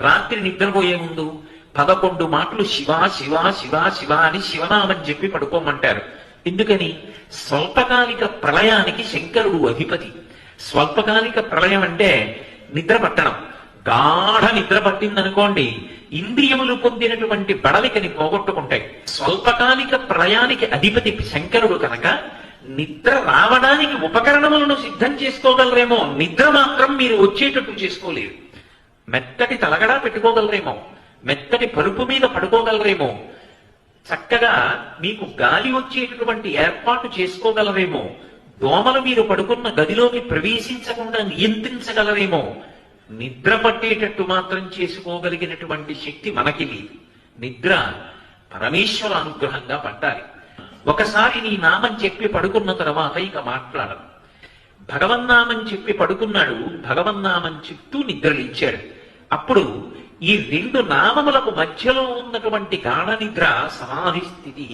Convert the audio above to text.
రాత్రి నిద్రపోయే ముందు 11 మాటలు శివ శివ శివ శివ అని శివనామం చెప్పి పడుకోమంటారు. ఎందుకని? స్వల్పకాలిక ప్రళయానికి శంకరుడు అధిపతి. స్వల్పకాలిక ప్రళయం అంటే నిద్ర పట్టడం. గాఢ నిద్ర పట్టిందనుకోండి, ఇంద్రియములు పొందినటువంటి బడలికని పోగొట్టుకుంటాయి. స్వల్పకాలిక ప్రళయానికి అధిపతి శంకరుడు కనుక నిద్ర రావడానికి ఉపకరణములను సిద్ధం చేసుకోగలరేమో, నిద్ర మాత్రం మీరు వచ్చేటట్టు చేసుకోలేరు. మెత్తటి తలగడా పెట్టుకోగలరేమో, మెత్తటి పరుపు మీద పడుకోగలరేమో, చక్కగా మీకు గాలి వచ్చేటటువంటి ఏర్పాటు చేసుకోగలరేమో, దోమలు మీరు పడుకున్న గదిలోకి ప్రవేశించకుండా నియంత్రించగలరేమో, నిద్ర పట్టేటట్టు మాత్రం చేసుకోగలిగినటువంటి శక్తి మనకి లేదు. నిద్ర పరమేశ్వర అనుగ్రహంగా పట్టాలి. ఒకసారి నీ నామం చెప్పి పడుకున్న తర్వాత ఇక మాట్లాడదు. భగవన్నామం చెప్పి పడుకున్నాడు, భగవన్నామం చెప్తూ నిద్రలిచ్చాడు. అప్పుడు ఈ 2 నామములకు మధ్యలో ఉన్నటువంటి గాఢ నిద్ర సమాధి స్థితి.